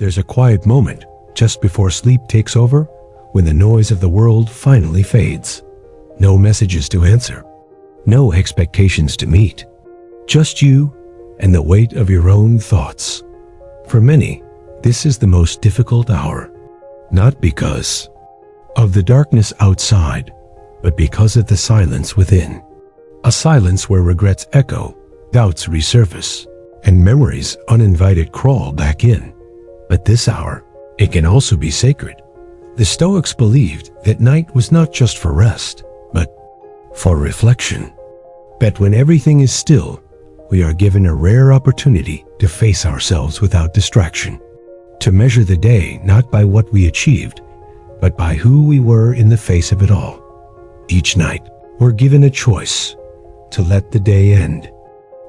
There's a quiet moment just before sleep takes over, when the noise of the world finally fades. No messages to answer, no expectations to meet, just you and the weight of your own thoughts. For many, this is the most difficult hour, not because of the darkness outside, but because of the silence within. A silence where regrets echo, doubts resurface, and memories uninvited crawl back in. But this hour, it can also be sacred. The Stoics believed that night was not just for rest, but for reflection. But when everything is still, we are given a rare opportunity to face ourselves without distraction, to measure the day not by what we achieved, but by who we were in the face of it all. Each night, we're given a choice: to let the day end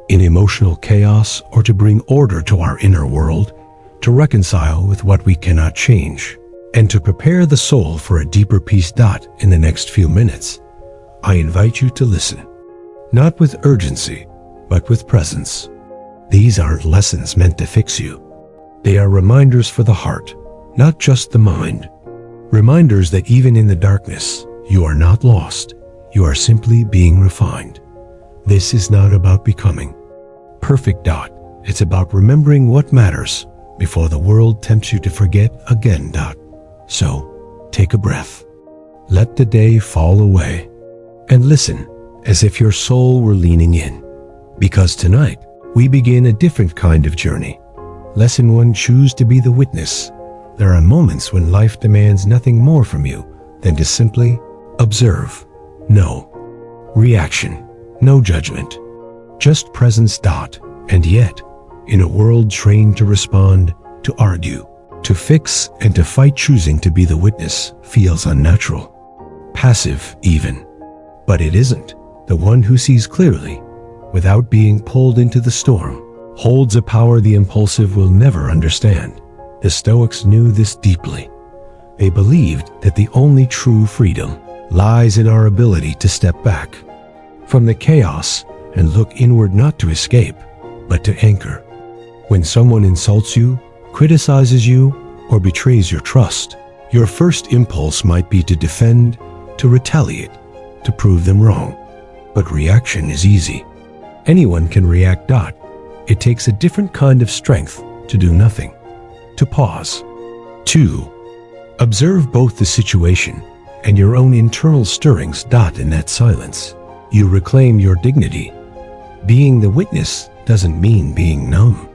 in emotional chaos, or to bring order to our inner world, to reconcile with what we cannot change, and to prepare the soul for a deeper peace. In the next few minutes, I invite you to listen, not with urgency, but with presence. These aren't lessons meant to fix you. They are reminders for the heart, not just the mind. Reminders that even in the darkness, you are not lost. You are simply being refined. This is not about becoming perfect. It's about remembering what matters before the world tempts you to forget again. So, take a breath. Let the day fall away, and listen as if your soul were leaning in. Because tonight, we begin a different kind of journey. Lesson 1: choose to be the witness. There are moments when life demands nothing more from you than to simply observe. No reaction, no judgment, just presence. And yet, in a world trained to respond, to argue, to fix, and to fight, choosing to be the witness feels unnatural, passive even. But it isn't. The one who sees clearly, without being pulled into the storm, holds a power the impulsive will never understand. The Stoics knew this deeply. They believed that the only true freedom lies in our ability to step back from the chaos and look inward, not to escape, but to anchor. When someone insults you, criticizes you, or betrays your trust, your first impulse might be to defend, to retaliate, to prove them wrong. But reaction is easy. Anyone can react. It takes a different kind of strength to do nothing, to pause. 2. Observe both the situation and your own internal stirrings. In that silence, you reclaim your dignity. Being the witness doesn't mean being numb.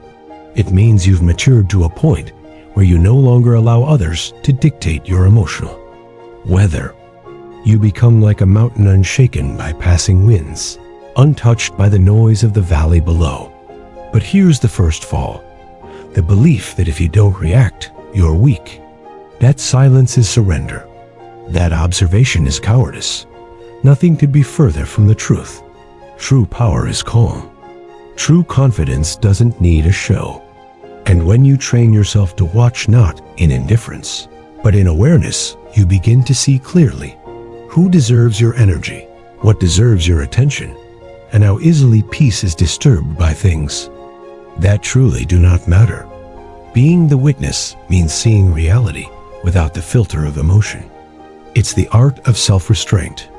It means you've matured to a point where you no longer allow others to dictate your emotional weather. You become like a mountain, unshaken by passing winds, untouched by the noise of the valley below. But here's the first fall: the belief that if you don't react, you're weak. That silence is surrender. That observation is cowardice. Nothing could be further from the truth. True power is calm. True confidence doesn't need a show. And when you train yourself to watch, not in indifference, but in awareness, you begin to see clearly who deserves your energy, what deserves your attention, and how easily peace is disturbed by things that truly do not matter. Being the witness means seeing reality without the filter of emotion. It's the art of self-restraint,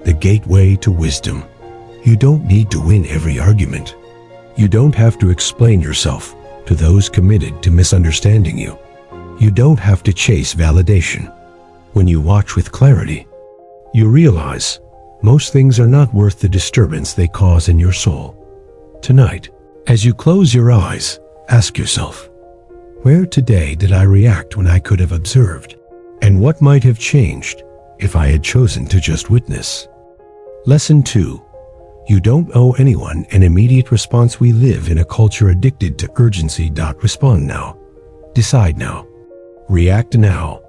the gateway to wisdom. You don't need to win every argument. You don't have to explain yourself to those committed to misunderstanding you. You don't have to chase validation. When you watch with clarity, you realize most things are not worth the disturbance they cause in your soul. Tonight, as you close your eyes, ask yourself, where today did I react when I could have observed? And what might have changed if I had chosen to just witness? Lesson 2. You don't owe anyone an immediate response. We live in a culture addicted to urgency. Respond now. Decide now. React now.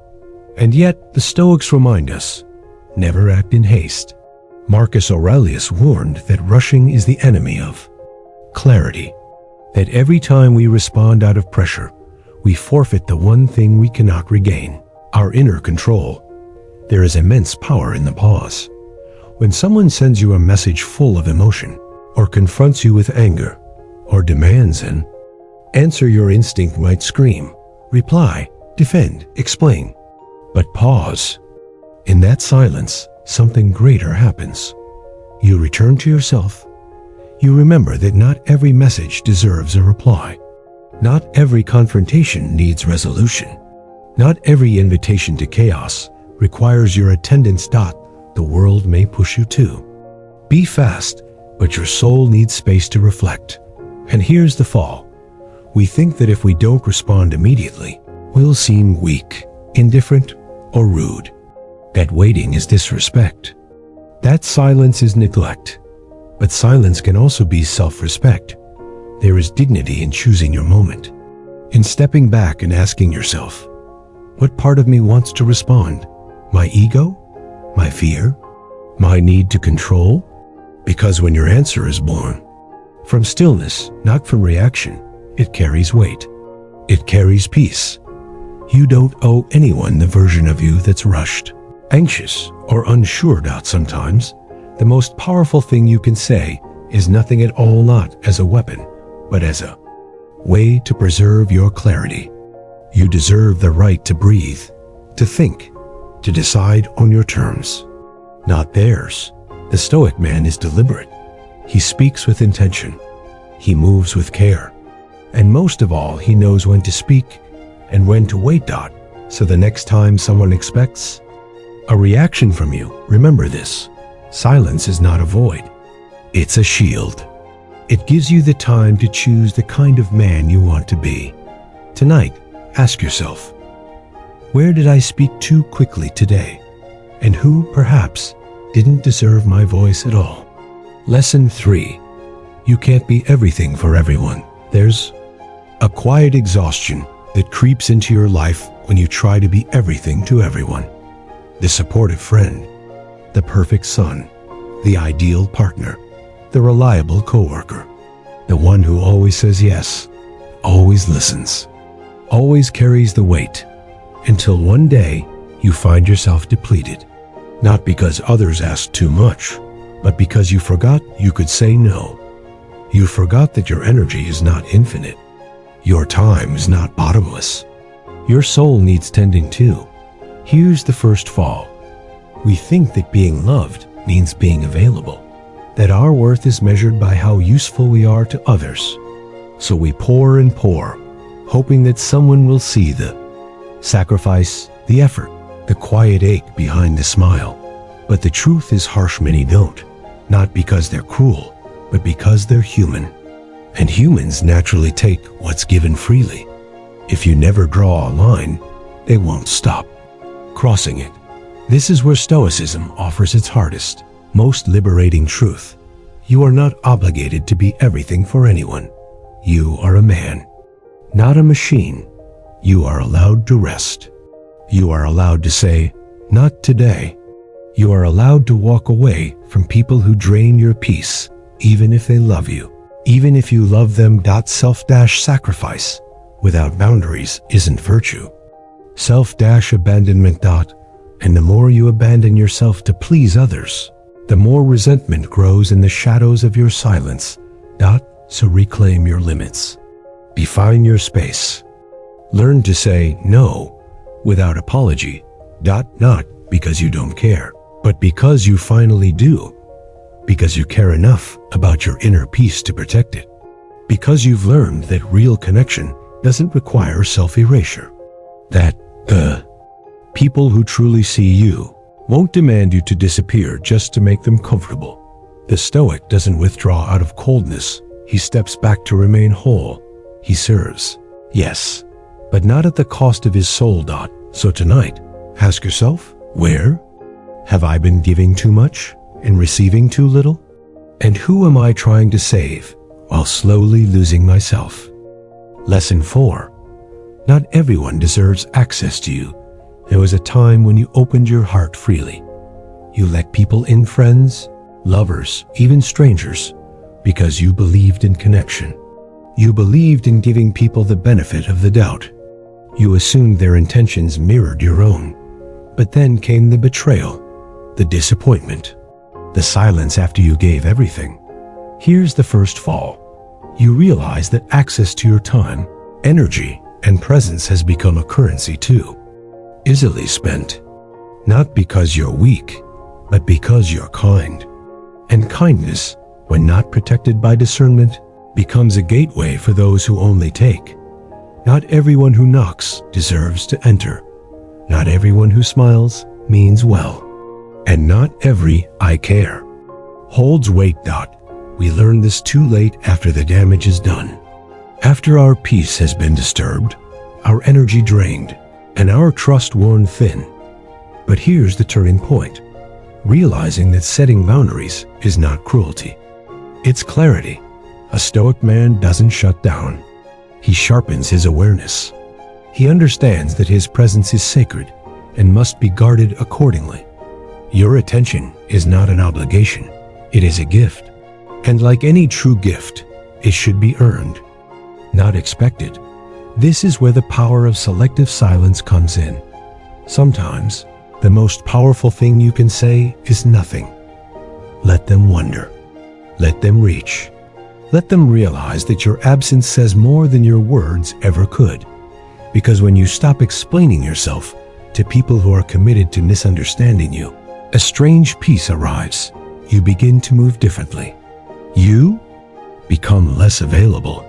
And yet, the Stoics remind us, never act in haste. Marcus Aurelius warned that rushing is the enemy of clarity. That every time we respond out of pressure, we forfeit the one thing we cannot regain, our inner control. There is immense power in the pause. When someone sends you a message full of emotion, or confronts you with anger, or demands an answer, your instinct might scream, reply, defend, explain. But pause. In that silence, something greater happens. You return to yourself. You remember that not every message deserves a reply. Not every confrontation needs resolution. Not every invitation to chaos requires your attendance. The world may push you to be fast, but your soul needs space to reflect. And here's the fall. We think that if we don't respond immediately, we'll seem weak, indifferent, or rude. That waiting is disrespect. That silence is neglect. But silence can also be self-respect. There is dignity in choosing your moment, in stepping back and asking yourself, what part of me wants to respond? My ego? My fear? My need to control? Because when your answer is born from stillness, not from reaction, it carries weight. It carries peace. You don't owe anyone the version of you that's rushed, anxious, or unsure. Sometimes, the most powerful thing you can say is nothing at all, not as a weapon, but as a way to preserve your clarity. You deserve the right to breathe, to think, to decide on your terms, not theirs. The Stoic man is deliberate. He speaks with intention. He moves with care. And most of all, he knows when to speak and when to wait. So the next time someone expects a reaction from you, remember this. Silence is not a void. It's a shield. It gives you the time to choose the kind of man you want to be. Tonight, ask yourself, where did I speak too quickly today? And who, perhaps, didn't deserve my voice at all? Lesson 3. You can't be everything for everyone. There's a quiet exhaustion that creeps into your life when you try to be everything to everyone. The supportive friend, the perfect son, the ideal partner, the reliable coworker, the one who always says yes, always listens, always carries the weight, until one day you find yourself depleted, not because others asked too much, but because you forgot you could say no. You forgot that your energy is not infinite. Your time is not bottomless. Your soul needs tending too. Here's the first fall. We think that being loved means being available, that our worth is measured by how useful we are to others. So we pour and pour, hoping that someone will see the sacrifice, the effort, the quiet ache behind the smile. But the truth is harsh. Many don't, not because they're cruel, but because they're human. And humans naturally take what's given freely. If you never draw a line, they won't stop crossing it. This is where Stoicism offers its hardest, most liberating truth. You are not obligated to be everything for anyone. You are a man, not a machine. You are allowed to rest. You are allowed to say, not today. You are allowed to walk away from people who drain your peace, even if they love you, even if you love them. Self-sacrifice without boundaries isn't virtue. Self-abandonment. And the more you abandon yourself to please others, the more resentment grows in the shadows of your silence. So reclaim your limits. Define your space. Learn to say no without apology. Not because you don't care, but because you finally do. Because you care enough about your inner peace to protect it. Because you've learned that real connection doesn't require self-erasure. That people who truly see you won't demand you to disappear just to make them comfortable. The Stoic doesn't withdraw out of coldness. He steps back to remain whole. He serves, yes, but not at the cost of his soul. So tonight, ask yourself, where have I been giving too much and receiving too little? And who am I trying to save while slowly losing myself? Lesson 4. Not everyone deserves access to you. There was a time when you opened your heart freely. You let people in, friends, lovers, even strangers, because you believed in connection. You believed in giving people the benefit of the doubt. You assumed their intentions mirrored your own. But then came the betrayal, the disappointment, the silence after you gave everything. Here's the first fall. You realize that access to your time, energy, and presence has become a currency too, easily spent, not because you're weak, but because you're kind. And kindness, when not protected by discernment, becomes a gateway for those who only take. Not everyone who knocks deserves to enter. Not everyone who smiles means well. And not every "I care" holds weight. We learn this too late after the damage is done. After our peace has been disturbed, our energy drained, and our trust worn thin. But here's the turning point. Realizing that setting boundaries is not cruelty. It's clarity. A Stoic man doesn't shut down. He sharpens his awareness. He understands that his presence is sacred and must be guarded accordingly. Your attention is not an obligation. It is a gift. And like any true gift, it should be earned, not expected. This is where the power of selective silence comes in. Sometimes, the most powerful thing you can say is nothing. Let them wonder. Let them reach. Let them realize that your absence says more than your words ever could. Because when you stop explaining yourself to people who are committed to misunderstanding you, a strange peace arrives. You begin to move differently. You become less available,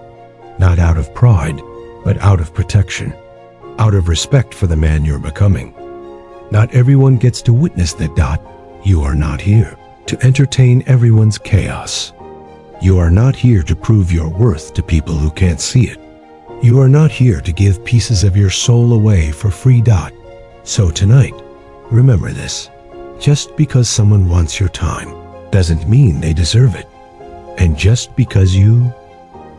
not out of pride, but out of protection, out of respect for the man you're becoming. Not everyone gets to witness that. You are not here to entertain everyone's chaos. You are not here to prove your worth to people who can't see it. You are not here to give pieces of your soul away for free. So tonight, remember this. Just because someone wants your time doesn't mean they deserve it. And just because you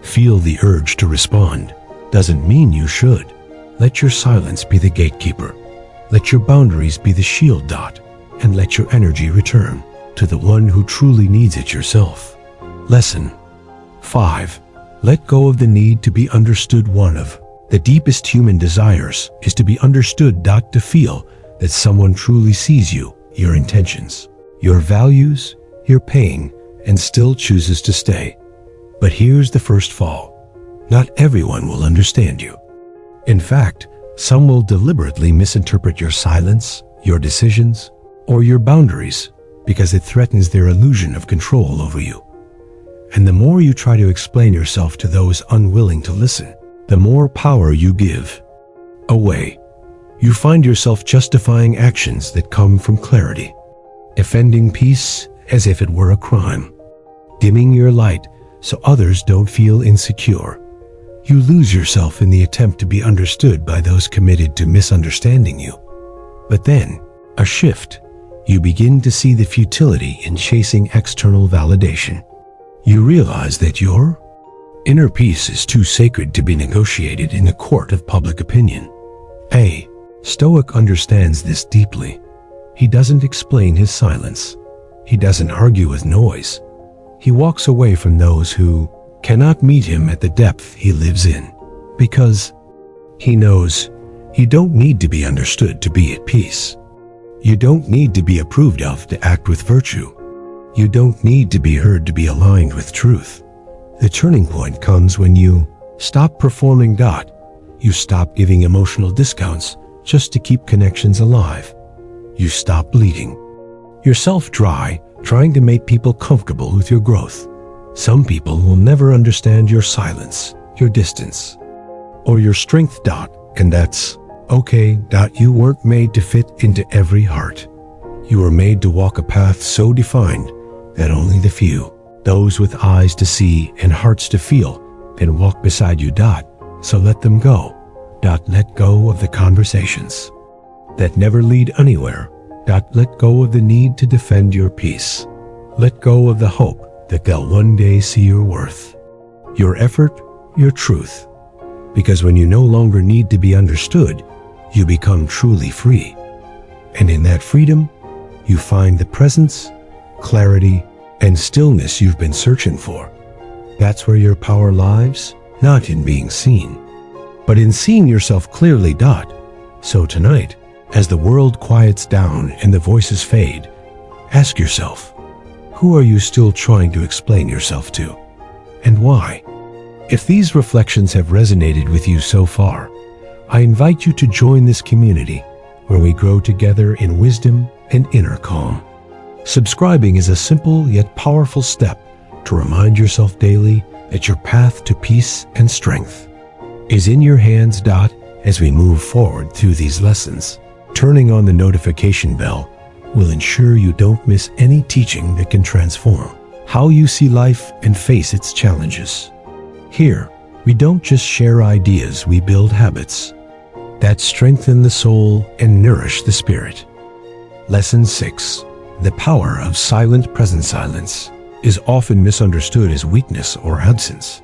feel the urge to respond doesn't mean you should. Let your silence be the gatekeeper. Let your boundaries be the shield. And let your energy return to the one who truly needs it yourself. Lesson 5. Let go of the need to be understood. One of the deepest human desires is to be understood. To feel that someone truly sees you, your intentions, your values, your pain, and still chooses to stay. But here's the first fall. Not everyone will understand you. In fact, some will deliberately misinterpret your silence, your decisions, or your boundaries because it threatens their illusion of control over you. And the more you try to explain yourself to those unwilling to listen, the more power you give away. You find yourself justifying actions that come from clarity, defending peace as if it were a crime, dimming your light so others don't feel insecure. You lose yourself in the attempt to be understood by those committed to misunderstanding you. But then, a shift. You begin to see the futility in chasing external validation. You realize that your inner peace is too sacred to be negotiated in the court of public opinion. A Stoic understands this deeply. He doesn't explain his silence. He doesn't argue with noise. He walks away from those who cannot meet him at the depth he lives in, because he knows you don't need to be understood to be at peace. You don't need to be approved of to act with virtue. You don't need to be heard to be aligned with truth. The turning point comes when you stop performing. You stop giving emotional discounts just to keep connections alive. You stop bleeding yourself dry, trying to make people comfortable with your growth. Some people will never understand your silence, your distance, or your strength. And that's okay. You weren't made to fit into every heart. You were made to walk a path so defined that only the few, those with eyes to see and hearts to feel, can walk beside you. So let them go. Let go of the conversations that never lead anywhere. Let go of the need to defend your peace. Let go of the hope that they'll one day see your worth, your effort, your truth. Because when you no longer need to be understood, you become truly free. And in that freedom, you find the presence, clarity, and stillness you've been searching for. That's where your power lies, not in being seen, but in seeing yourself clearly. So tonight, as the world quiets down and the voices fade, ask yourself, who are you still trying to explain yourself to, and why? If these reflections have resonated with you so far, I invite you to join this community where we grow together in wisdom and inner calm. Subscribing is a simple yet powerful step to remind yourself daily that your path to peace and strength is in your hands. As we move forward through these lessons, turning on the notification bell will ensure you don't miss any teaching that can transform how you see life and face its challenges. Here, we don't just share ideas, we build habits that strengthen the soul and nourish the spirit. Lesson 6. The power of silent presence. Silence is often misunderstood as weakness or absence,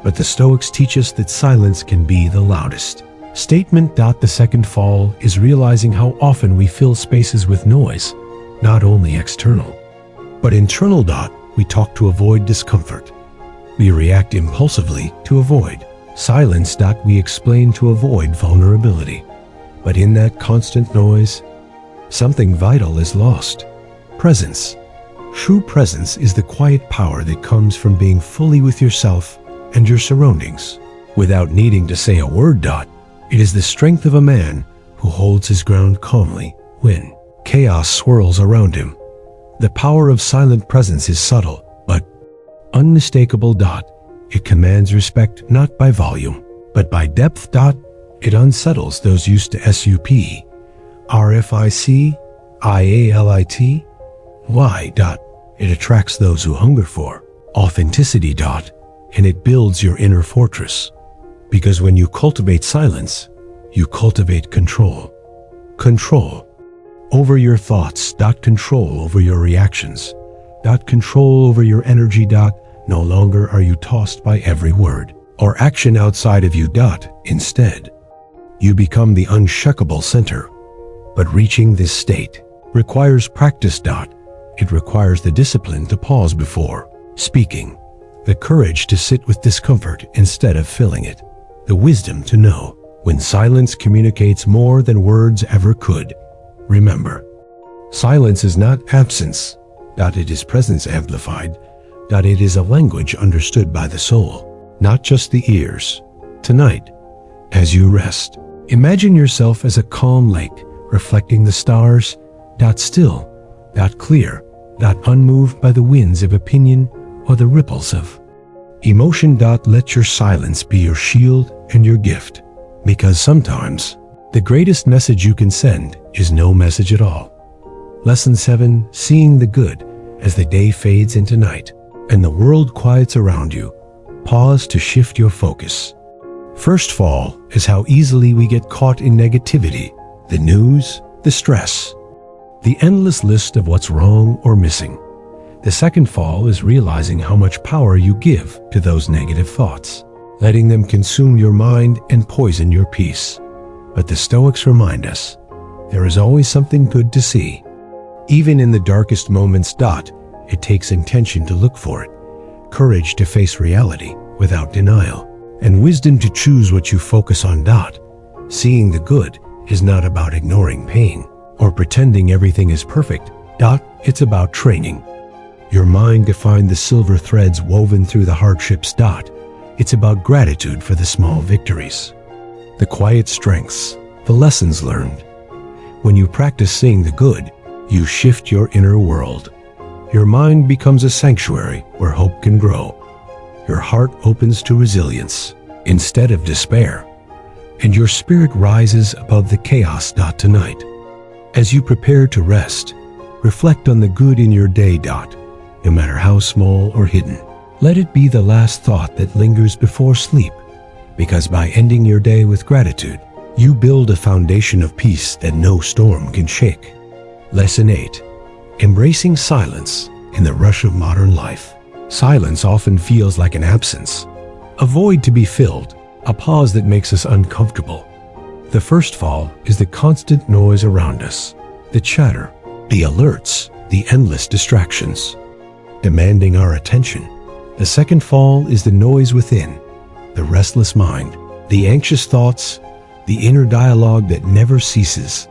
but the Stoics teach us that silence can be the loudest statement. The second fall is realizing how often we fill spaces with noise, not only external, but internal. We talk to avoid discomfort. We react impulsively to avoid silence. We explain to avoid vulnerability. But in that constant noise, something vital is lost. Presence. True presence is the quiet power that comes from being fully with yourself and your surroundings without needing to say a word. It is the strength of a man who holds his ground calmly when chaos swirls around him. The power of silent presence is subtle but unmistakable. It commands respect not by volume, but by depth. It unsettles those used to SUPRFICIALITY. Why? It attracts those who hunger for authenticity. And it builds your inner fortress. Because when you cultivate silence, you cultivate control. Control over your thoughts. Control over your reactions. Control over your energy. No longer are you tossed by every word or action outside of you. Instead, you become the unshakable center. But reaching this state requires practice. It requires the discipline to pause before speaking, the courage to sit with discomfort instead of filling it, the wisdom to know when silence communicates more than words ever could. Remember, silence is not absence. It is presence amplified. It is a language understood by the soul, not just the ears. Tonight, as you rest, imagine yourself as a calm lake reflecting the stars. Still, clear, unmoved by the winds of opinion or the ripples of emotion. Let your silence be your shield and your gift, because sometimes the greatest message you can send is no message at all. Lesson 7. Seeing the good. As the day fades into night and the world quiets around you, pause to shift your focus. First fall is how easily we get caught in negativity, the news, the stress, the endless list of what's wrong or missing. The second fall is realizing how much power you give to those negative thoughts, letting them consume your mind and poison your peace. But the Stoics remind us, there is always something good to see. Even in the darkest moments. It takes intention to look for it, courage to face reality without denial, and wisdom to choose what you focus on. Seeing the good is not about ignoring pain or pretending everything is perfect. It's about training your mind to find the silver threads woven through the hardships. It's about gratitude for the small victories, the quiet strengths, the lessons learned. When you practice seeing the good, you shift your inner world. Your mind becomes a sanctuary where hope can grow. Your heart opens to resilience instead of despair, and your spirit rises above the chaos. Tonight, as you prepare to rest, reflect on the good in your day. No matter how small or hidden, let it be the last thought that lingers before sleep, because by ending your day with gratitude, you build a foundation of peace that no storm can shake. Lesson 8. Embracing silence in the rush of modern life. Silence often feels like an absence, a void to be filled, a pause that makes us uncomfortable. The first fall is the constant noise around us, the chatter, the alerts, the endless distractions, demanding our attention. The second fall is the noise within, the restless mind, the anxious thoughts, the inner dialogue that never ceases.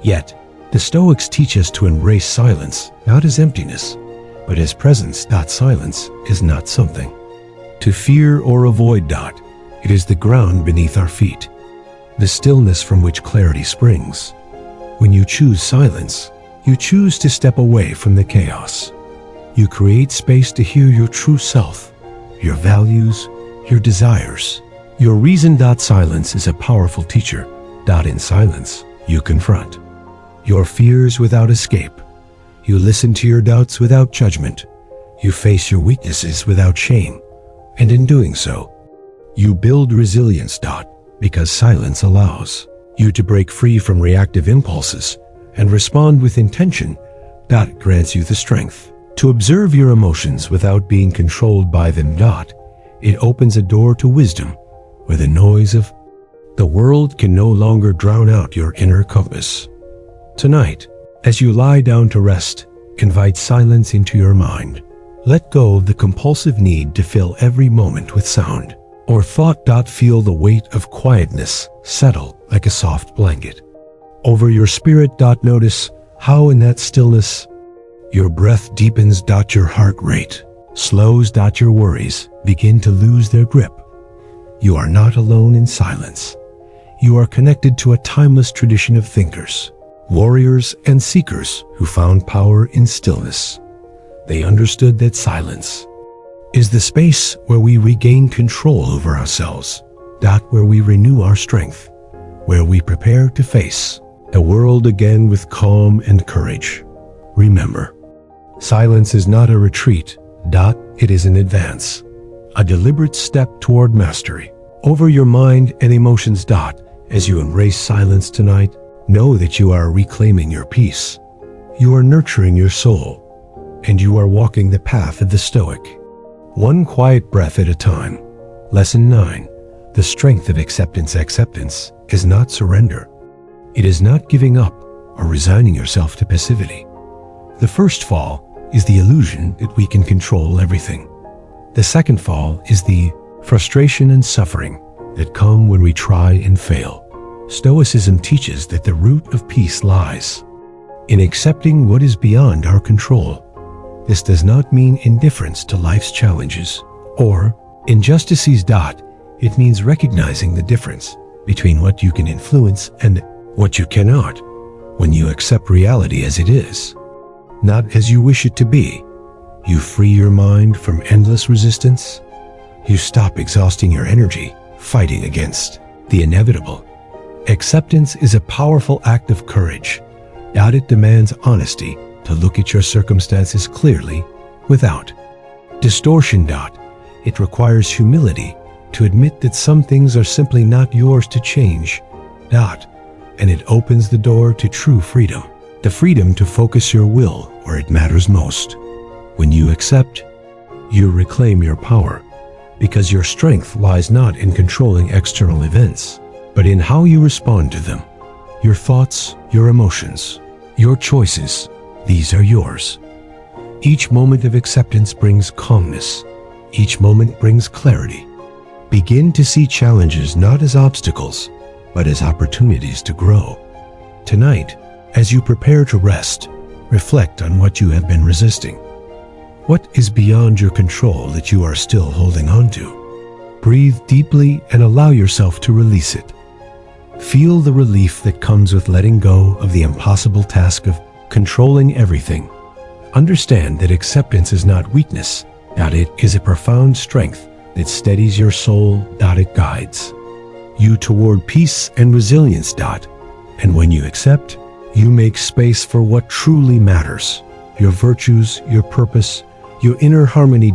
Yet, the Stoics teach us to embrace silence, not as emptiness, but as presence. Silence is not something to fear or avoid. It is the ground beneath our feet. the stillness from which clarity springs. When you choose silence, you choose to step away from the chaos. You create space to hear your true self, your values, your desires. Your reason. Silence is a powerful teacher. In silence, you confront your fears without escape. You listen to your doubts without judgment. You face your weaknesses without shame. And in doing so, you build resilience. Because silence allows you to break free from reactive impulses and respond with intention. Grants you the strength to observe your emotions without being controlled by them. It opens a door to wisdom where the noise of the world can no longer drown out your inner compass. Tonight, as you lie down to rest, invite silence into your mind. Let go of the compulsive need to fill every moment with sound or thought. Feel the weight of quietness settle like a soft blanket over your spirit. Notice how in that stillness your breath deepens. Your heart rate slows. Your worries begin to lose their grip. You are not alone in silence. You are connected to a timeless tradition of thinkers, warriors, and seekers who found power in stillness. They understood that silence is the space where we regain control over ourselves. Where we renew our strength, where we prepare to face the world again with calm and courage. Remember, silence is not a retreat. It is an advance, a deliberate step toward mastery over your mind and emotions. As you embrace silence tonight, know that you are reclaiming your peace. You are nurturing your soul, and you are walking the path of the Stoic, one quiet breath at a time. Lesson 9. The strength of acceptance. Acceptance is not surrender. It is not giving up or resigning yourself to passivity. The first fall is the illusion that we can control everything. The second fall is the frustration and suffering that come when we try and fail. Stoicism teaches that the root of peace lies in accepting what is beyond our control. This does not mean indifference to life's challenges or injustices. It means recognizing the difference between what you can influence and what you cannot. When you accept reality as it is, not as you wish it to be, you free your mind from endless resistance. You stop exhausting your energy fighting against the inevitable. Acceptance is a powerful act of courage. It demands honesty to look at your circumstances clearly without distortion. It requires humility to admit that some things are simply not yours to change. And it opens the door to true freedom, the freedom to focus your will where it matters most. When you accept, you reclaim your power, because your strength lies not in controlling external events, but in how you respond to them. Your thoughts, your emotions, your choices, these are yours. Each moment of acceptance brings calmness. Each moment brings clarity. Begin to see challenges not as obstacles, but as opportunities to grow. Tonight, as you prepare to rest, reflect on what you have been resisting. What is beyond your control that you are still holding on to? Breathe deeply and allow yourself to release it. Feel the relief that comes with letting go of the impossible task of controlling everything. Understand that acceptance is not weakness. It is a profound strength that steadies your soul. It guides you toward peace and resilience. And when you accept, you make space for what truly matters. Your virtues, your purpose, your inner harmony.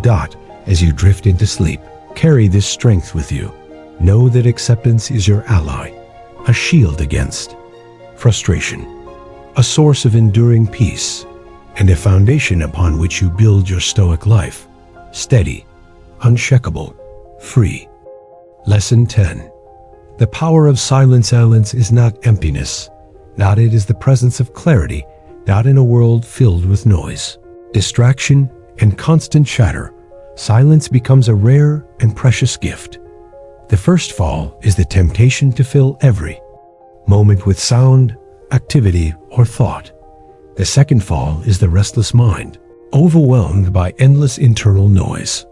As you drift into sleep, carry this strength with you. Know that acceptance is your ally, a shield against frustration, a source of enduring peace, and a foundation upon which you build your Stoic life. Steady, unshakable, free. Lesson 10. The power of silence. Silence is not emptiness. It is the presence of clarity. In a world filled with noise, distraction, and constant chatter, silence becomes a rare and precious gift. The first fall is the temptation to fill every moment with sound, activity, or thought. The second fall is the restless mind, overwhelmed by endless internal noise.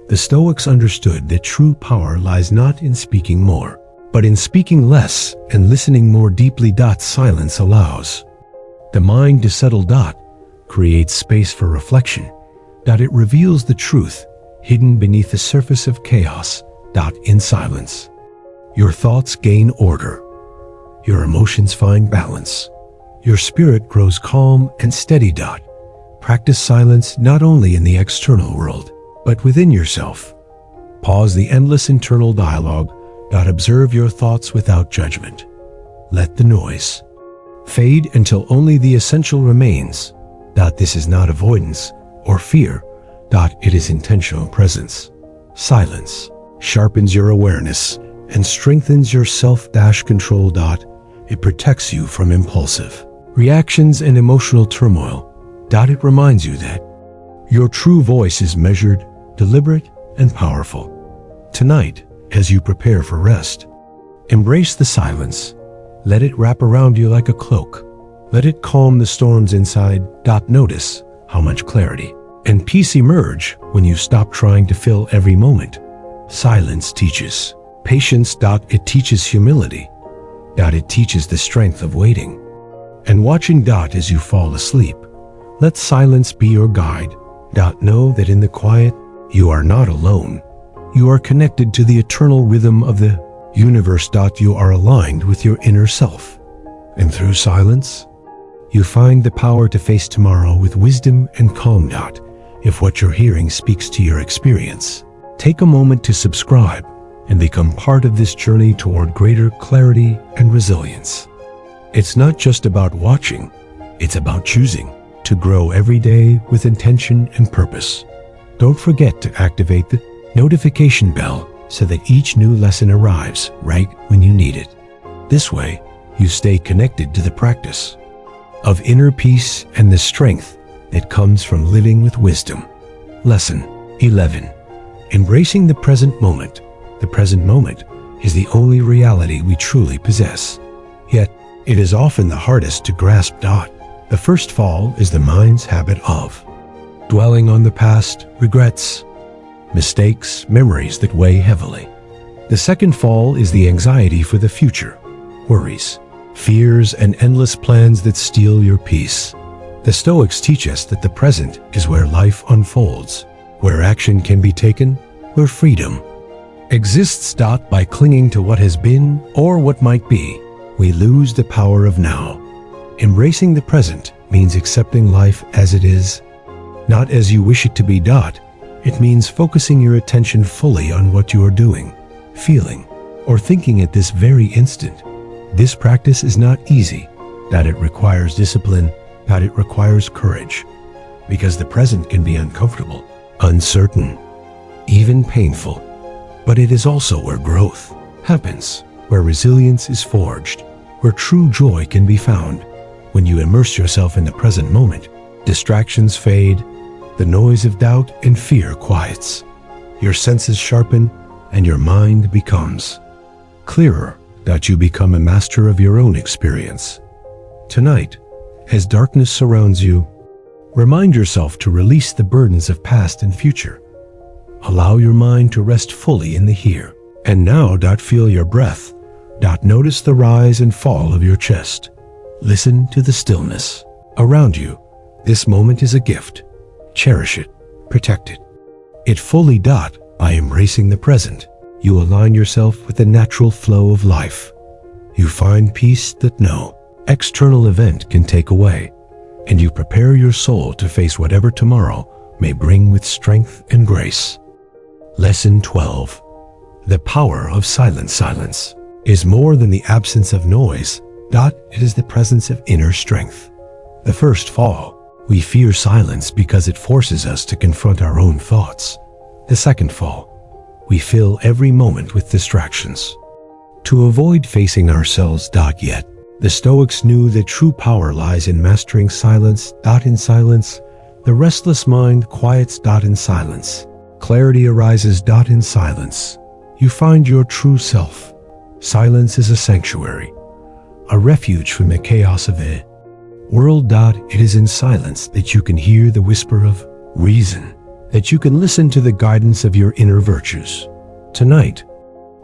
The Stoics understood that true power lies not in speaking more, But in speaking less and listening more deeply, silence allows the mind to settle, creates space for reflection, it reveals the truth hidden beneath the surface of chaos, in silence. Your thoughts gain order, your emotions find balance, your spirit grows calm and steady. Practice silence not only in the external world, but within yourself. Pause the endless internal dialogue, observe your thoughts without judgment. Let the noise fade until only the essential remains. This is not avoidance or fear, it is intentional presence. Silence sharpens your awareness and strengthens your self-control. It protects you from impulsive reactions and emotional turmoil. It reminds you that your true voice is measured, deliberate, and powerful. Tonight, as you prepare for rest, embrace the silence. Let it wrap around you like a cloak. Let it calm the storms inside. Notice how much clarity and peace emerge when you stop trying to fill every moment. Silence teaches patience. It teaches humility. It teaches the strength of waiting and watching. As you fall asleep, let silence be your guide. Know that in the quiet, you are not alone. You are connected to the eternal rhythm of the universe. You are aligned with your inner self. And through silence, you find the power to face tomorrow with wisdom and calm. If what you're hearing speaks to your experience, take a moment to subscribe and become part of this journey toward greater clarity and resilience. It's not just about watching, it's about choosing to grow every day with intention and purpose. Don't forget to activate the notification bell so that each new lesson arrives right when you need it. This way, you stay connected to the practice of inner peace and the strength that comes from living with wisdom. Lesson 11. Embracing the present moment. The present moment is the only reality we truly possess. Yet, it is often the hardest to grasp. The first fall is the mind's habit of dwelling on the past, regrets, mistakes, memories that weigh heavily. The second fall is the anxiety for the future, worries, fears, and endless plans that steal your peace. The Stoics teach us that the present is where life unfolds, where action can be taken, where freedom exists. By clinging to what has been or what might be, we lose the power of now. Embracing the present means accepting life as it is, not as you wish it to be. It means focusing your attention fully on what you are doing, feeling, or thinking at this very instant. This practice is not easy. It requires discipline. It requires courage, because the present can be uncomfortable, uncertain, even painful. But it is also where growth happens, where resilience is forged, where true joy can be found. When you immerse yourself in the present moment, distractions fade, the noise of doubt and fear quiets, your senses sharpen, and your mind becomes clearer. You become a master of your own experience. Tonight, as darkness surrounds you, remind yourself to release the burdens of past and future. Allow your mind to rest fully in the here and now. Feel your breath. Notice the rise and fall of your chest. Listen to the stillness around you. This moment is a gift. Cherish it, protect it. It fully. By embracing the present, you align yourself with the natural flow of life. You find peace that no external event can take away, and you prepare your soul to face whatever tomorrow may bring with strength and grace. Lesson 12. The power of silence. Silence is more than the absence of noise. It is the presence of inner strength. The first fall, we fear silence because it forces us to confront our own thoughts. The second fall, we fill every moment with distractions to avoid facing ourselves. Yet, the Stoics knew that true power lies in mastering silence. In silence, the restless mind quiets. In silence, clarity arises. In silence, you find your true self. Silence is a sanctuary, a refuge from the chaos of the world. It is in silence that you can hear the whisper of reason, that you can listen to the guidance of your inner virtues. Tonight,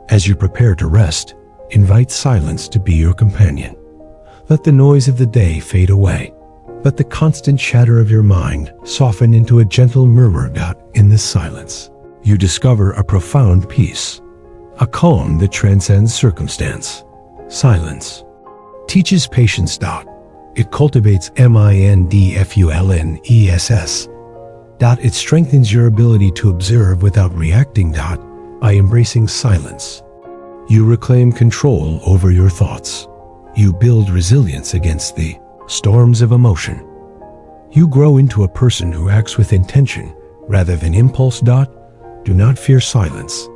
as you prepare to rest, invite silence to be your companion. Let the noise of the day fade away. Let the constant chatter of your mind soften into a gentle murmur. In this silence, you discover a profound peace, a calm that transcends circumstance. Silence teaches patience. It cultivates mindfulness. It strengthens your ability to observe without reacting. By embracing silence, you reclaim control over your thoughts. You build resilience against the storms of emotion. You grow into a person who acts with intention rather than impulse. Do not fear silence.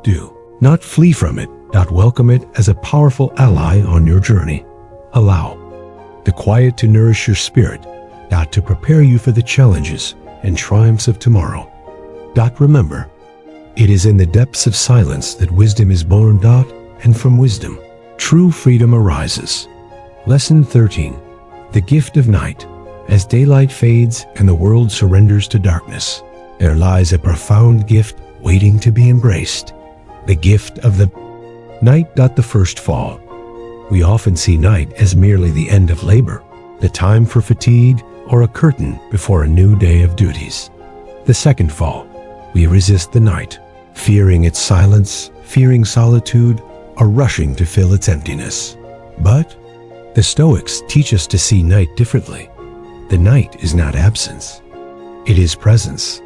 Do not flee from it. Welcome it as a powerful ally on your journey. Allow the quiet to nourish your spirit. To prepare you for the challenges and triumphs of tomorrow. Remember, it is in the depths of silence that wisdom is born. And from wisdom, true freedom arises. Lesson 13. The gift of night. As daylight fades and the world surrenders to darkness, there lies a profound gift waiting to be embraced. The gift of the night. The first fall. We often see night as merely the end of labor, the time for fatigue, or a curtain before a new day of duties. The second fall. We resist the night, fearing its silence, fearing solitude, or rushing to fill its emptiness. But the Stoics teach us to see night differently. The night is not absence. It is presence,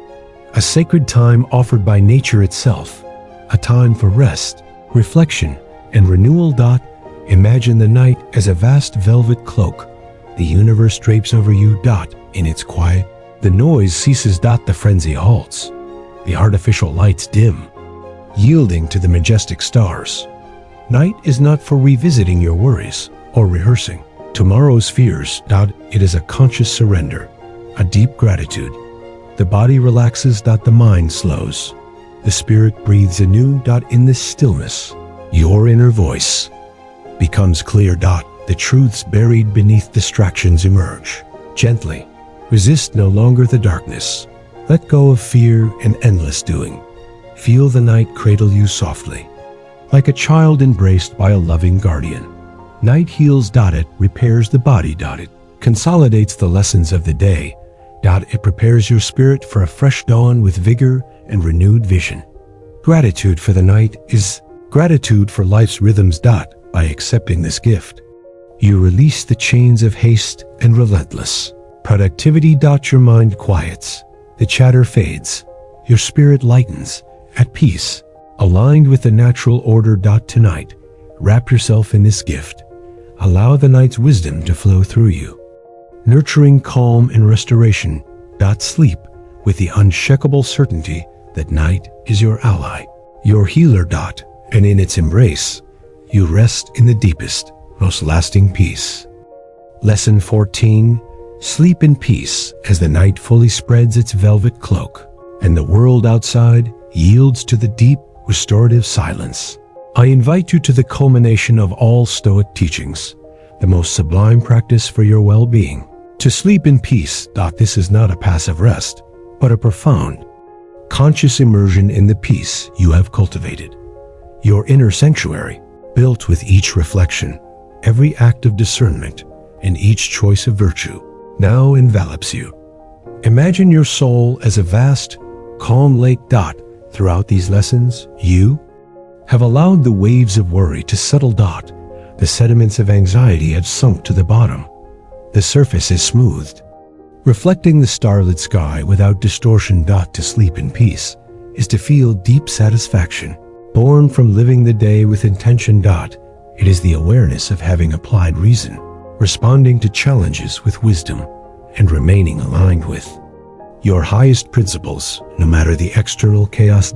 a sacred time offered by nature itself, a time for rest, reflection, and renewal. Imagine the night as a vast velvet cloak. The universe drapes over you. In its quiet, the noise ceases. The frenzy halts. The artificial lights dim, yielding to the majestic stars. Night is not for revisiting your worries or rehearsing tomorrow's fears. It is a conscious surrender, a deep gratitude. The body relaxes. The mind slows. The spirit breathes anew. In this stillness, your inner voice becomes clear. The truths buried beneath distractions emerge. Gently, resist no longer the darkness. Let go of fear and endless doing. Feel the night cradle you softly, like a child embraced by a loving guardian. Night heals. It repairs the body. It consolidates the lessons of the day. It prepares your spirit for a fresh dawn with vigor and renewed vision. Gratitude for the night is gratitude for life's rhythms. By accepting this gift, you release the chains of haste and relentless productivity. Your mind quiets, the chatter fades, your spirit lightens, at peace, aligned with the natural order. Tonight, wrap yourself in this gift. Allow the night's wisdom to flow through you, nurturing calm and restoration. Sleep with the unshakable certainty that night is your ally, your healer. And in its embrace, you rest in the deepest, most lasting peace. Lesson 14. Sleep in peace as the night fully spreads its velvet cloak, and the world outside yields to the deep, restorative silence. I invite you to the culmination of all Stoic teachings, the most sublime practice for your well-being. To sleep in peace. This is not a passive rest, but a profound, conscious immersion in the peace you have cultivated. Your inner sanctuary, built with each reflection, every act of discernment, and each choice of virtue, now envelops you. Imagine your soul as a vast, calm lake. Throughout these lessons, you have allowed the waves of worry to settle. The sediments of anxiety have sunk to the bottom. The surface is smoothed, reflecting the starlit sky without distortion. To sleep in peace is to feel deep satisfaction, born from living the day with intention. It is the awareness of having applied reason, responding to challenges with wisdom, and remaining aligned with your highest principles, no matter the external chaos.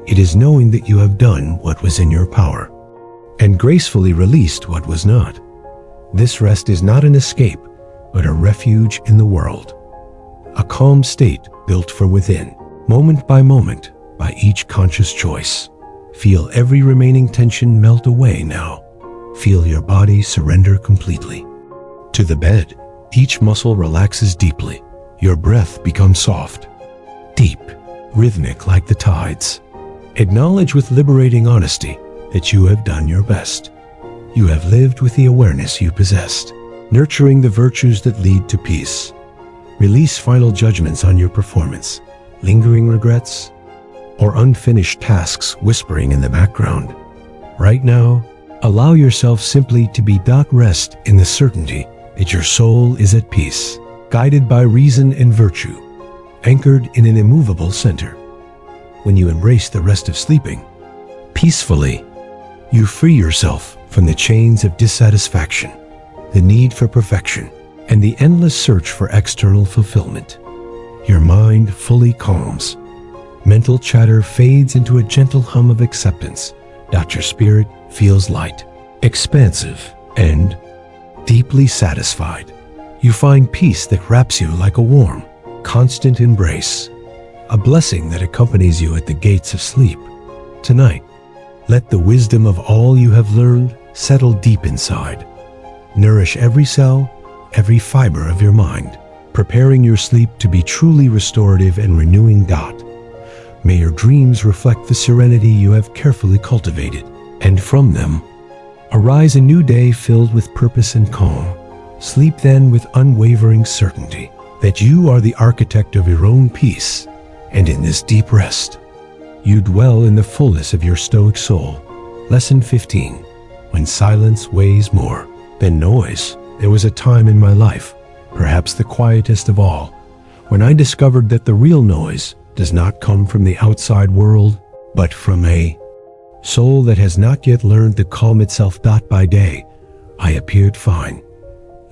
It is knowing that you have done what was in your power and gracefully released what was not. This rest is not an escape, but a refuge in the world, a calm state built from within, moment by moment, by each conscious choice. Feel every remaining tension melt away now. Feel your body surrender completely. To the bed, each muscle relaxes deeply. Your breath becomes soft, deep, rhythmic like the tides. Acknowledge with liberating honesty that you have done your best. You have lived with the awareness you possessed, nurturing the virtues that lead to peace. Release final judgments on your performance, lingering regrets, or unfinished tasks whispering in the background. Right now, allow yourself simply to be rest in the certainty that your soul is at peace, guided by reason and virtue, anchored in an immovable center. When you embrace the rest of sleeping peacefully, you free yourself from the chains of dissatisfaction, the need for perfection, and the endless search for external fulfillment. Your mind fully calms. Mental chatter fades into a gentle hum of acceptance. Your spirit feels light, expansive, and deeply satisfied. You find peace that wraps you like a warm, constant embrace, a blessing that accompanies you at the gates of sleep. Tonight, let the wisdom of all you have learned settle deep inside. Nourish every cell, every fiber of your mind, preparing your sleep to be truly restorative and renewing. May your dreams reflect the serenity you have carefully cultivated, and from them, arise a new day filled with purpose and calm. Sleep then with unwavering certainty that you are the architect of your own peace, and in this deep rest, you dwell in the fullness of your Stoic soul. Lesson 15. When silence weighs more than noise. There was a time in my life, perhaps the quietest of all, when I discovered that the real noise does not come from the outside world, but from a soul that has not yet learned to calm itself. By day, I appeared fine.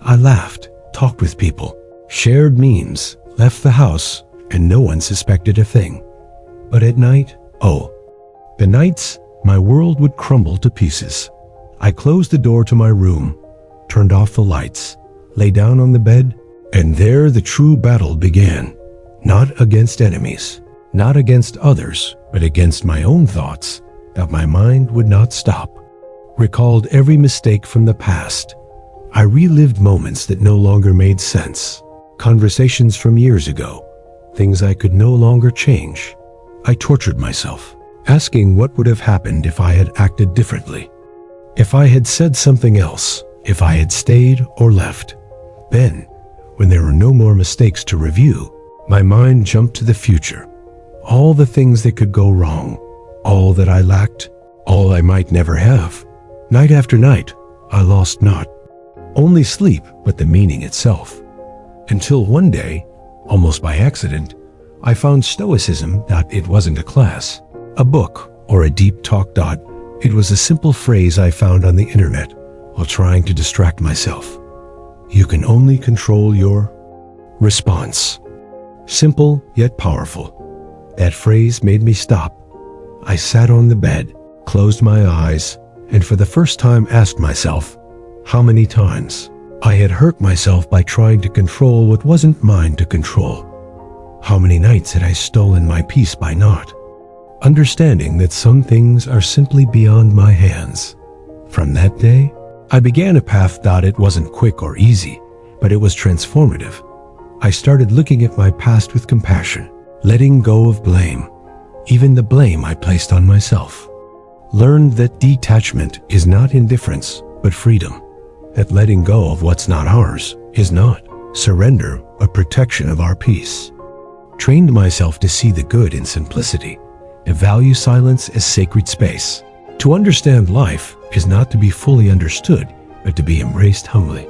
I laughed, talked with people, shared memes, left the house, and no one suspected a thing. But at night, the nights, my world would crumble to pieces. I closed the door to my room, turned off the lights, lay down on the bed, and there the true battle began. Not against enemies, not against others, but against my own thoughts that my mind would not stop. Recalled every mistake from the past. I relived moments that no longer made sense. Conversations from years ago, things I could no longer change. I tortured myself, asking what would have happened if I had acted differently. If I had said something else, if I had stayed or left. Then, when there were no more mistakes to review, my mind jumped to the future. All the things that could go wrong, all that I lacked, all I might never have. Night after night, I lost not only sleep, but the meaning itself. Until one day, almost by accident, I found Stoicism. It wasn't a class, a book, or a deep talk. It was a simple phrase I found on the internet while trying to distract myself. You can only control your response. Simple yet powerful. That phrase made me stop. I sat on the bed, closed my eyes, and for the first time asked myself how many times I had hurt myself by trying to control what wasn't mine to control. How many nights had I stolen my peace by not understanding that some things are simply beyond my hands. From that day, I began a path. It wasn't quick or easy, but it was transformative. I started looking at my past with compassion, letting go of blame, even the blame I placed on myself. Learned that detachment is not indifference, but freedom. That letting go of what's not ours is not surrender, but protection of our peace. Trained myself to see the good in simplicity, to value silence as sacred space. To understand life is not to be fully understood, but to be embraced humbly.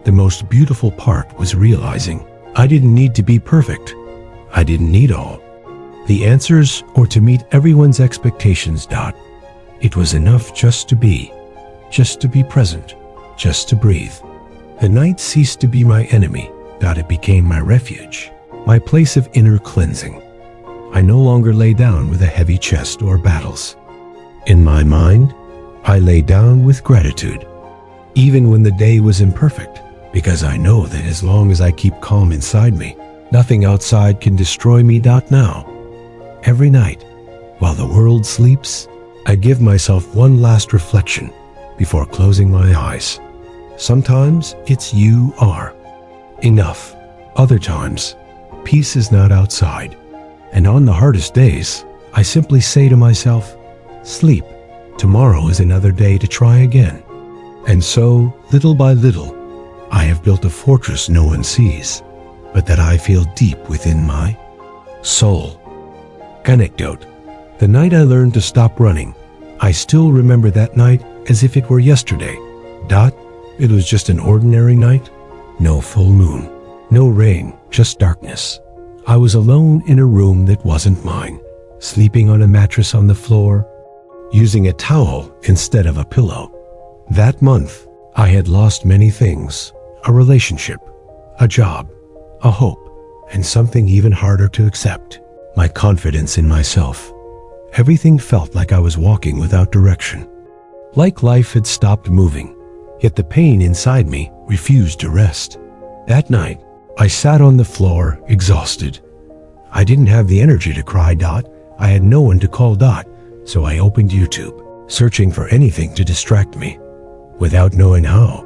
The most beautiful part was realizing I didn't need to be perfect. I didn't need all the answers or to meet everyone's expectations. It was enough just to be present, just to breathe. The night ceased to be my enemy. It became my refuge, my place of inner cleansing. I no longer lay down with a heavy chest or battles. In my mind, I lay down with gratitude, even when the day was imperfect, because I know that as long as I keep calm inside me, nothing outside can destroy me. Now, every night, while the world sleeps, I give myself one last reflection before closing my eyes. Sometimes it's you are enough. Other times, peace is not outside. And on the hardest days, I simply say to myself, sleep, Tomorrow is another day to try again. And so, little by little, I have built a fortress no one sees, but that I feel deep within my soul. Anecdote. The night I learned to stop running, I still remember that night as if it were yesterday. It was just an ordinary night. No full moon, no rain, just darkness. I was alone in a room that wasn't mine, sleeping on a mattress on the floor, using a towel instead of a pillow. That month, I had lost many things: a relationship, a job, a hope, and something even harder to accept: my confidence in myself. Everything felt like I was walking without direction, like life had stopped moving, yet the pain inside me refused to rest. That night, I sat on the floor, exhausted. I didn't have the energy to cry. I had no one to call. So I opened YouTube, searching for anything to distract me. Without knowing how,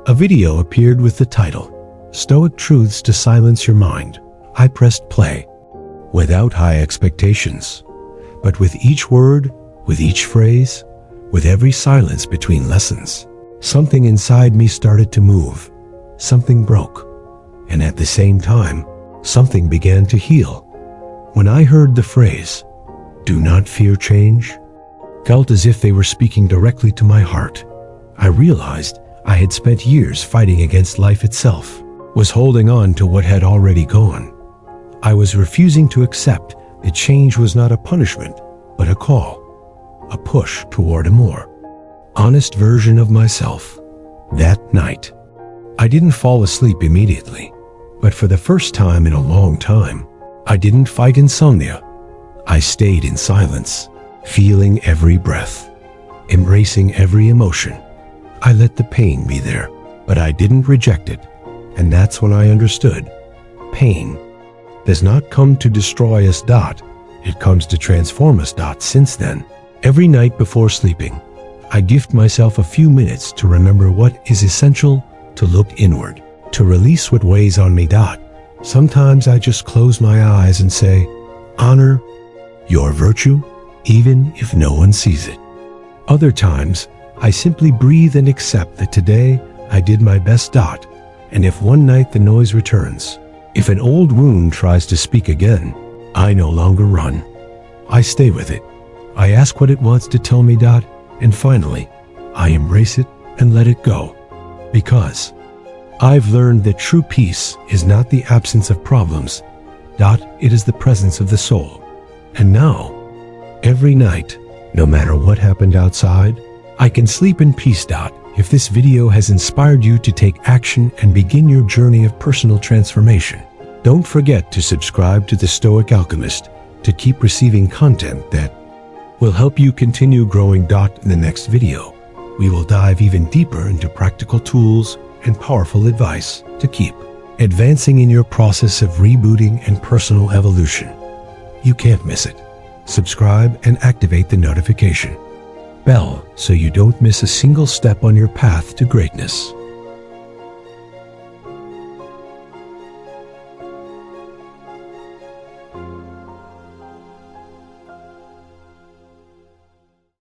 a video appeared with the title, Stoic Truths to Silence Your Mind. I pressed play, without high expectations. But with each word, with each phrase, with every silence between lessons, something inside me started to move. Something broke. And at the same time, something began to heal. When I heard the phrase, "Do not fear change," felt as if they were speaking directly to my heart. I realized I had spent years fighting against life itself, was holding on to what had already gone. I was refusing to accept that change was not a punishment, but a call, a push toward a more honest version of myself. That night, I didn't fall asleep immediately, but for the first time in a long time, I didn't fight insomnia. I stayed in silence, feeling every breath, embracing every emotion. I let the pain be there, but I didn't reject it. And that's when I understood. Pain does not come to destroy us. It comes to transform us. Since then, every night before sleeping, I gift myself a few minutes to remember what is essential, to look inward, to release what weighs on me. Sometimes I just close my eyes and say, honor your virtue, even if no one sees it. Other times, I simply breathe and accept that today I did my best. And if one night the noise returns, if an old wound tries to speak again, I no longer run. I stay with it. I ask what it wants to tell me. And finally, I embrace it and let it go. Because I've learned that true peace is not the absence of problems. It is the presence of the soul. And now, every night, no matter what happened outside, I can sleep in peace. If this video has inspired you to take action and begin your journey of personal transformation, don't forget to subscribe to The Stoic Alchemist to keep receiving content that will help you continue growing. In the next video, we will dive even deeper into practical tools and powerful advice to keep advancing in your process of rebooting and personal evolution. You can't miss it. Subscribe and activate the notification bell so you don't miss a single step on your path to greatness.